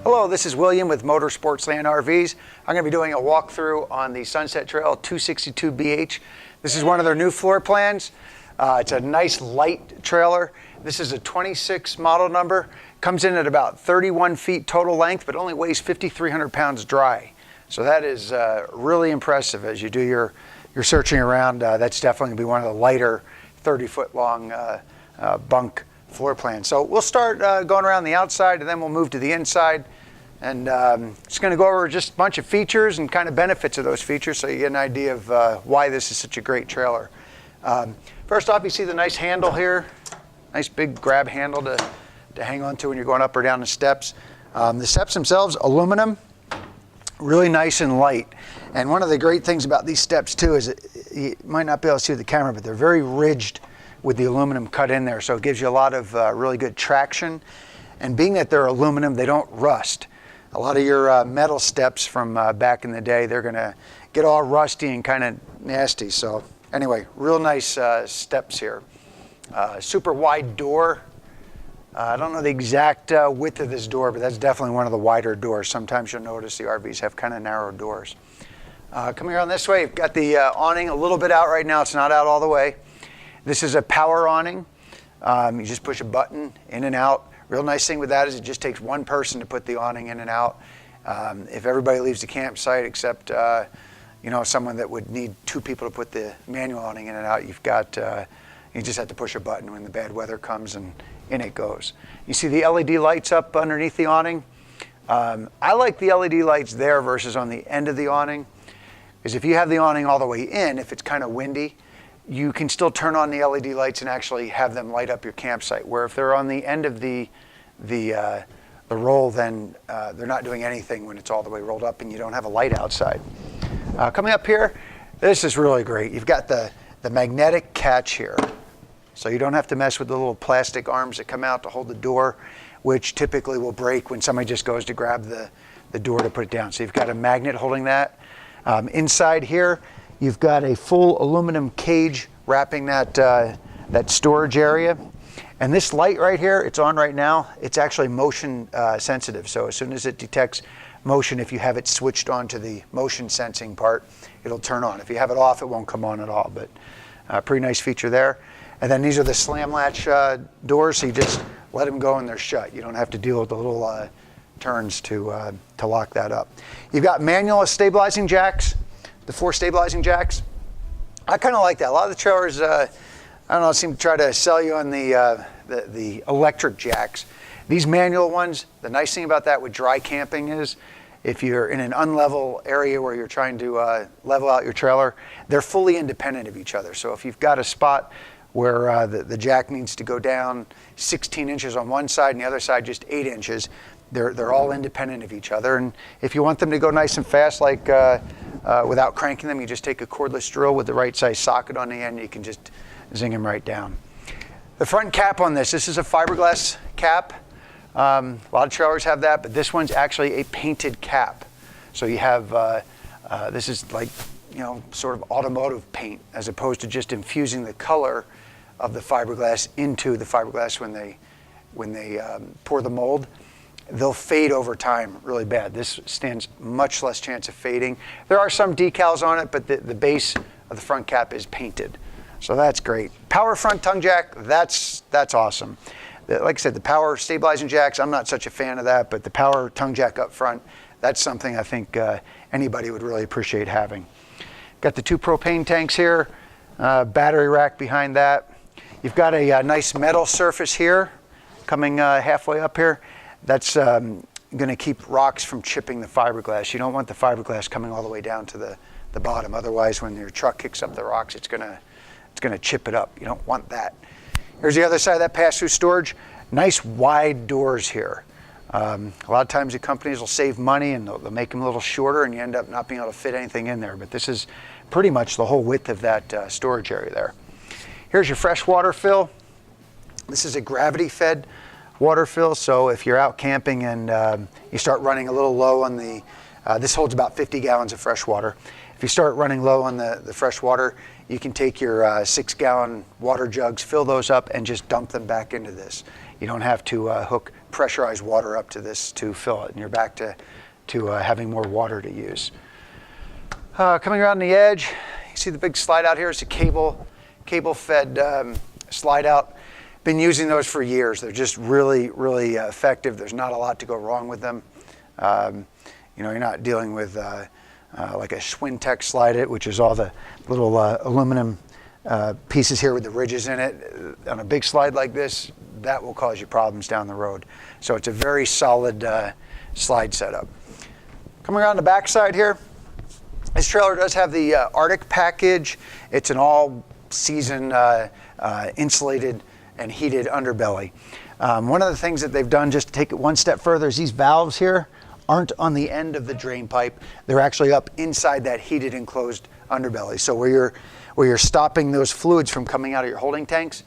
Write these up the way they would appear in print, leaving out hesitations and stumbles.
Hello, this is William with Sportsland RVs. I'm going to be doing a walkthrough on the Sunset Trail 262BH. This is one of their new floor plans. It's a nice light trailer. This is a 26 model number. Comes in at about 31 feet total length, but only weighs 5,300 pounds dry. So that is really impressive as you do your searching around. That's definitely going to be one of the lighter 30-foot long bunk floor plans. So we'll start going around the outside, and then we'll move to the inside. And it's going to go over just a bunch of features and kind of benefits of those features so you get an idea of why this is such a great trailer. First off, you see the nice handle here. Nice big grab handle to hang on to when you're going up or down the steps. The steps themselves, aluminum, really nice and light. And one of the great things about these steps too is you might not be able to see with the camera, but they're very ridged with the aluminum cut in there. So it gives you a lot of really good traction. And being that they're aluminum, they don't rust. A lot of your metal steps from back in the day, they're gonna get all rusty and kind of nasty. So anyway, real nice steps here. Super wide door. I don't know the exact width of this door, but that's definitely one of the wider doors. Sometimes you'll notice the RVs have kind of narrow doors. Coming around this way, you've got the awning a little bit out right now. It's not out all the way. This is a power awning. You just push a button in and out. Real nice thing with that is it just takes one person to put the awning in and out. If everybody leaves the campsite except someone that would need two people to put the manual awning in and out, you just have to push a button when the bad weather comes and in it goes. You see the LED lights up underneath the awning. I like the LED lights there versus on the end of the awning, because if you have the awning all the way in, if it's kind of windy, you can still turn on the LED lights and actually have them light up your campsite. Where if they're on the end of the roll, then they're not doing anything when it's all the way rolled up and you don't have a light outside. Coming up here, this is really great. You've got the magnetic catch here. So you don't have to mess with the little plastic arms that come out to hold the door, which typically will break when somebody just goes to grab the door to put it down. So you've got a magnet holding that. Inside here, you've got a full aluminum cage wrapping that storage area. And this light right here, it's on right now, it's actually motion sensitive. So as soon as it detects motion, if you have it switched on to the motion sensing part, it'll turn on. If you have it off, it won't come on at all, but pretty nice feature there. And then these are the slam latch doors, so you just let them go and they're shut. You don't have to deal with the little turns to lock that up. You've got manual stabilizing jacks, the 4 stabilizing jacks. I kind of like that. A lot of the trailers, I don't know, seem to try to sell you on the electric jacks. These manual ones, the nice thing about that with dry camping is if you're in an unlevel area where you're trying to level out your trailer, they're fully independent of each other. So if you've got a spot where the jack needs to go down 16 inches on one side and the other side just 8 inches, they're all independent of each other. And if you want them to go nice and fast, like without cranking them, you just take a cordless drill with the right size socket on the end, you can just zing them right down. The front cap on this is a fiberglass cap. A lot of trailers have that, but this one's actually a painted cap. So you have, this is like, sort of automotive paint, as opposed to just infusing the color of the fiberglass into the fiberglass when they pour the mold. They'll fade over time really bad. This stands much less chance of fading. There are some decals on it, but the base of the front cap is painted. So that's great. Power front tongue jack, that's awesome. Like I said, the power stabilizing jacks, I'm not such a fan of that, but the power tongue jack up front, that's something I think anybody would really appreciate having. Got the 2 propane tanks here, battery rack behind that. You've got a nice metal surface here coming halfway up here. That's going to keep rocks from chipping the fiberglass. You don't want the fiberglass coming all the way down to the bottom. Otherwise, when your truck kicks up the rocks, it's going to chip it up. You don't want that. Here's the other side of that pass-through storage. Nice wide doors here. A lot of times the companies will save money and they'll make them a little shorter and you end up not being able to fit anything in there. But this is pretty much the whole width of that storage area there. Here's your fresh water fill. This is a gravity-fed water fill, so if you're out camping and you start running a little low on the, this holds about 50 gallons of fresh water. if you start running low on the fresh water, you can take your 6-gallon water jugs, fill those up, and just dump them back into this. You don't have to hook pressurized water up to this to fill it, and you're back to having more water to use. Coming around the edge, you see the big slide out here. It's a cable-fed slide out. Been using those for years. They're just really, really effective. There's not a lot to go wrong with them. You're not dealing with like a Schwintek slide it, which is all the little aluminum pieces here with the ridges in it. On a big slide like this, that will cause you problems down the road. So it's a very solid slide setup. Coming around the back side here, this trailer does have the Arctic package. It's an all-season insulated and heated underbelly. One of the things that they've done, just to take it one step further, is these valves here aren't on the end of the drain pipe. They're actually up inside that heated enclosed underbelly. So where you're stopping those fluids from coming out of your holding tanks,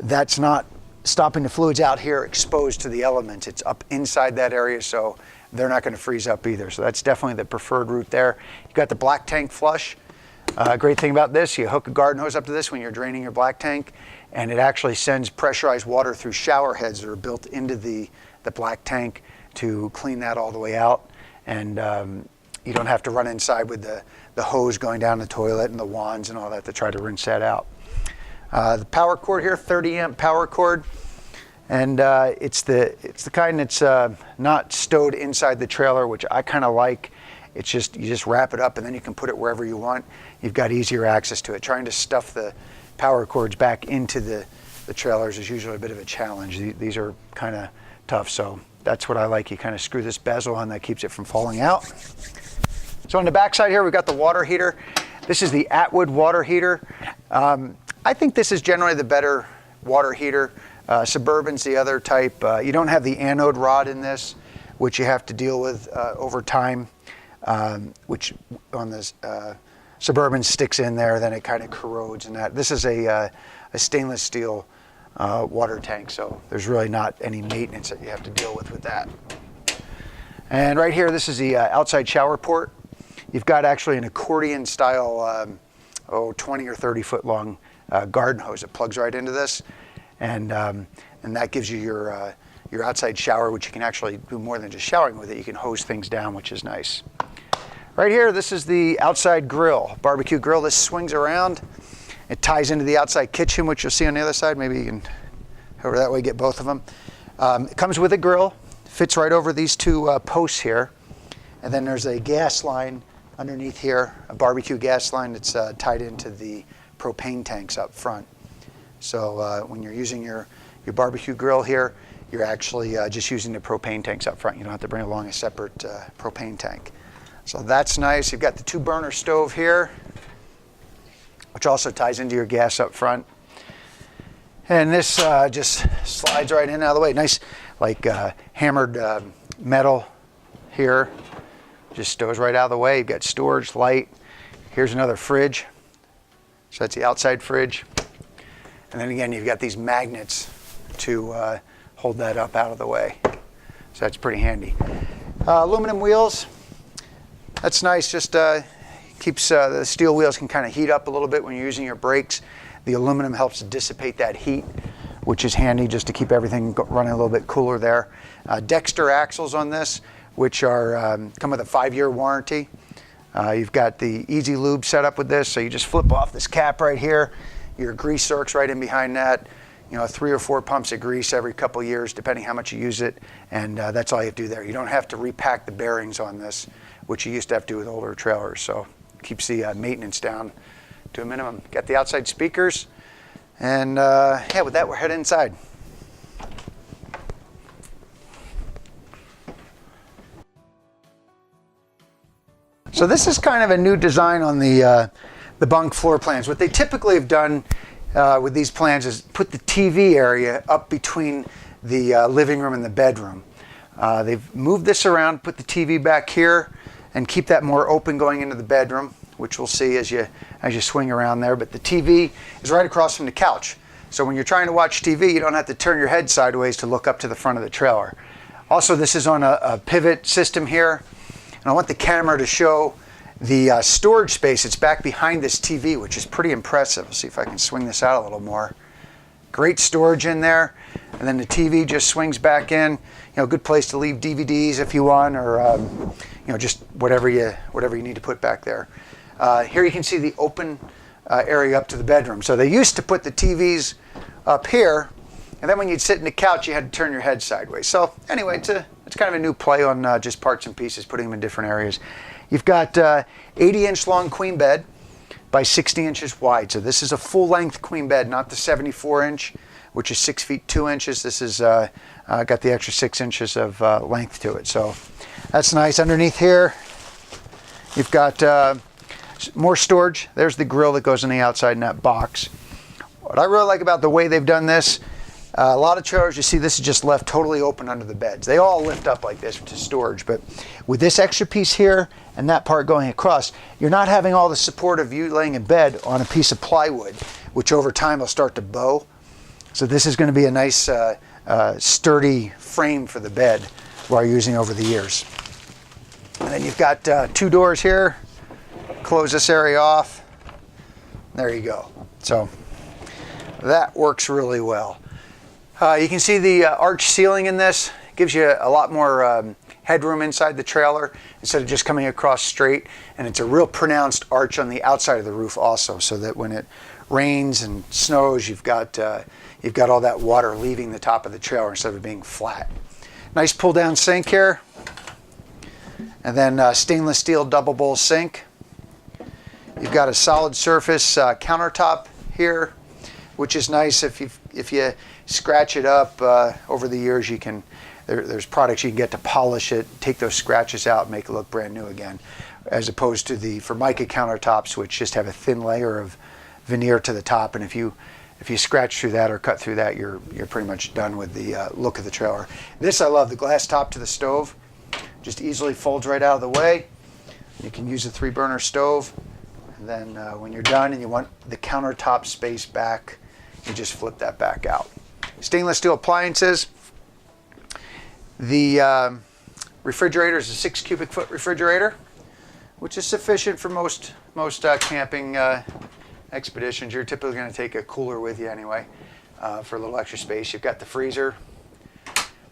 that's not stopping the fluids out here exposed to the elements. It's up inside that area, so they're not going to freeze up either. So that's definitely the preferred route there. You've got the black tank flush. Great thing about this, you hook a garden hose up to this when you're draining your black tank, and it actually sends pressurized water through shower heads that are built into the black tank to clean that all the way out. And you don't have to run inside with the hose going down the toilet and the wands and all that to try to rinse that out. The power cord here, 30 amp power cord. And it's the kind that's not stowed inside the trailer, which I kind of like. It's just, you just wrap it up and then you can put it wherever you want. You've got easier access to it. Trying to stuff the power cords back into the trailers is usually a bit of a challenge. These are kind of tough, so that's what I like. You kind of screw this bezel on that keeps it from falling out. So on the back side here, we've got the water heater. This is the Atwood water heater. I think this is generally the better water heater. Suburban's the other type. You don't have the anode rod in this, which you have to deal with over time, which on this Suburban sticks in there, then it kind of corrodes and that. This is a stainless steel water tank, so there's really not any maintenance that you have to deal with that. And right here, this is the outside shower port. You've got actually an accordion style, 20 or 30 foot long garden hose that plugs right into this. And that gives you your outside shower, which you can actually do more than just showering with it. You can hose things down, which is nice. Right here, this is the outside grill, BBQ Grill. This swings around. It ties into the outside kitchen, which you'll see on the other side. Maybe you can, over that way, get both of them. It comes with a grill, fits right over these two posts here. And then there's a gas line underneath here, a barbecue gas line that's tied into the propane tanks up front. So when you're using your barbecue grill here, you're actually just using the propane tanks up front. You don't have to bring along a separate propane tank. So that's nice. You've got the 2-burner stove here, which also ties into your gas up front. And this just slides right in out of the way. Nice, like hammered metal here. Just stows right out of the way. You've got storage, light. Here's another fridge. So that's the outside fridge. And then again, you've got these magnets to hold that up out of the way. So that's pretty handy. Aluminum wheels. That's nice. Just keeps the steel wheels can kind of heat up a little bit when you're using your brakes. The aluminum helps to dissipate that heat, which is handy just to keep everything running a little bit cooler there. Dexter axles on this, which are come with a 5-year warranty. You've got the Easy Lube set up with this, so you just flip off this cap right here. Your grease zerk's right in behind that. 3 or 4 pumps of grease every couple years, depending how much you use it, and that's all you have to do there. You don't have to repack the bearings on this, which you used to have to do with older trailers, so keeps the maintenance down to a minimum. Got the outside speakers, and yeah, with that, we're headed inside. So this is kind of a new design on the Bunk floor plans. What they typically have done with these plans is put the TV area up between the living room and the bedroom. They've moved this around, put the TV back here, and keep that more open going into the bedroom, which we'll see as you swing around there. But the TV is right across from the couch. So when you're trying to watch TV, you don't have to turn your head sideways to look up to the front of the trailer. Also, this is on a pivot system here. And I want the camera to show The storage space, it's back behind this TV, which is pretty impressive. Let's see if I can swing this out a little more. Great storage in there. And then the TV just swings back in. You know, good place to leave DVDs if you want, or you know, just whatever you need to put back there. Here you can see the open area up to the bedroom. So they used to put the TVs up here, and then when you'd sit in the couch, you had to turn your head sideways. So anyway, it's kind of a new play on just parts and pieces, putting them in different areas. You've got 80-inch long queen bed by 60 inches wide. So this is a full-length queen bed, not the 74-inch, which is 6 feet 2 inches. This is got the extra 6 inches of length to it. So that's nice. Underneath here, you've got more storage. There's the grill that goes on the outside in that box. What I really like about the way they've done this, a lot of trailers, you see this is just left totally open under the beds. They all lift up like this to storage, but with this extra piece here and that part going across, you're not having all the support of you laying in bed on a piece of plywood, which over time will start to bow. So this is going to be a nice sturdy frame for the bed while you're using over the years. And then you've got 2 doors here. Close this area off. There you go. So that works really well. You can see the arch ceiling in this. Gives you a lot more headroom inside the trailer instead of just coming across straight. And it's a real pronounced arch on the outside of the roof also, so that when it rains and snows, you've got all that water leaving the top of the trailer instead of being flat. Nice pull down sink here. And then stainless steel double bowl sink. You've got a solid surface countertop here, which is nice. If you scratch it up over the years, you can. There's products you can get to polish it, take those scratches out, and make it look brand new again, as opposed to the Formica countertops, which just have a thin layer of veneer to the top. And if you scratch through that or cut through that, you're pretty much done with the look of the trailer. This I love, the glass top to the stove, just easily folds right out of the way. You can use a 3-burner stove. And then when you're done and you want the countertop space back, you just flip that back out. Stainless steel appliances. The refrigerator is a 6 cubic foot refrigerator, which is sufficient for most camping expeditions. You're typically going to take a cooler with you anyway for a little extra space. You've got the freezer.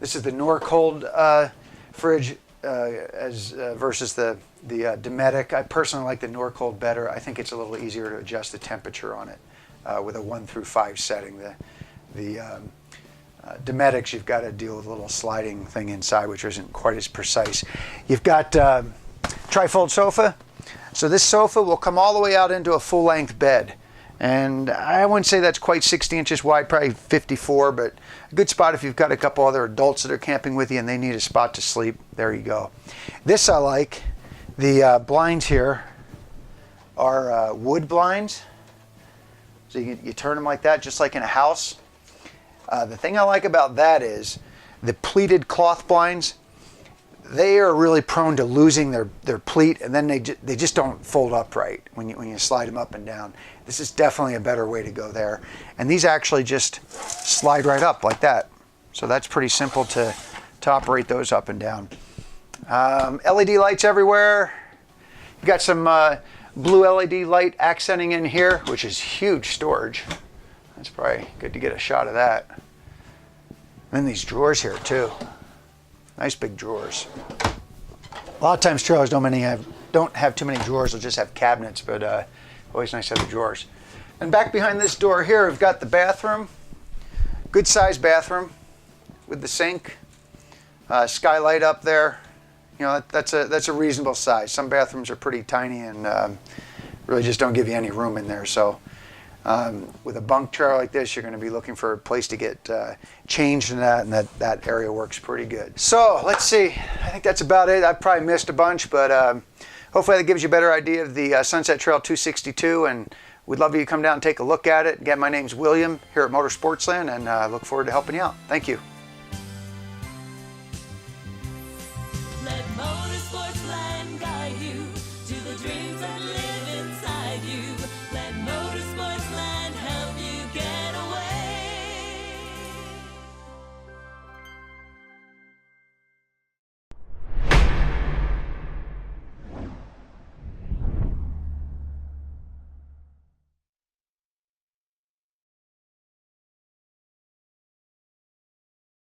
This is the Norcold fridge versus the Dometic. I personally like the Norcold better. I think it's a little easier to adjust the temperature on it with a 1 through 5 setting. The Dometics, you've got to deal with a little sliding thing inside, which isn't quite as precise. You've got trifold sofa. So this sofa will come all the way out into a full-length bed. And I wouldn't say that's quite 60 inches wide, probably 54, but a good spot if you've got a couple other adults that are camping with you and they need a spot to sleep. There you go. This I like. The blinds here are wood blinds. So you turn them like that, just like in a house. The thing I like about that is the pleated cloth blinds. They are really prone to losing their pleat, and then they just don't fold up right when you slide them up and down. This is definitely a better way to go there. And these actually just slide right up like that. So that's pretty simple to operate those up and down. LED lights everywhere. You got some blue LED light accenting in here, which is huge storage. That's probably good to get a shot of that. And then these drawers here too. Nice big drawers. A lot of times trailers don't have too many drawers, they'll just have cabinets, but always nice to have the drawers. And back behind this door here, we've got the bathroom. Good sized bathroom with the sink, skylight up there. You know, that's a reasonable size. Some bathrooms are pretty tiny and really just don't give you any room in there. So with a bunk trailer like this, you're going to be looking for a place to get changed in that, and that area works pretty good. So let's see. I think that's about it. I've probably missed a bunch, but hopefully that gives you a better idea of the Sunset Trail 262, and we'd love you to come down and take a look at it. Again, my name's William here at Sportsland, and I look forward to helping you out. Thank you.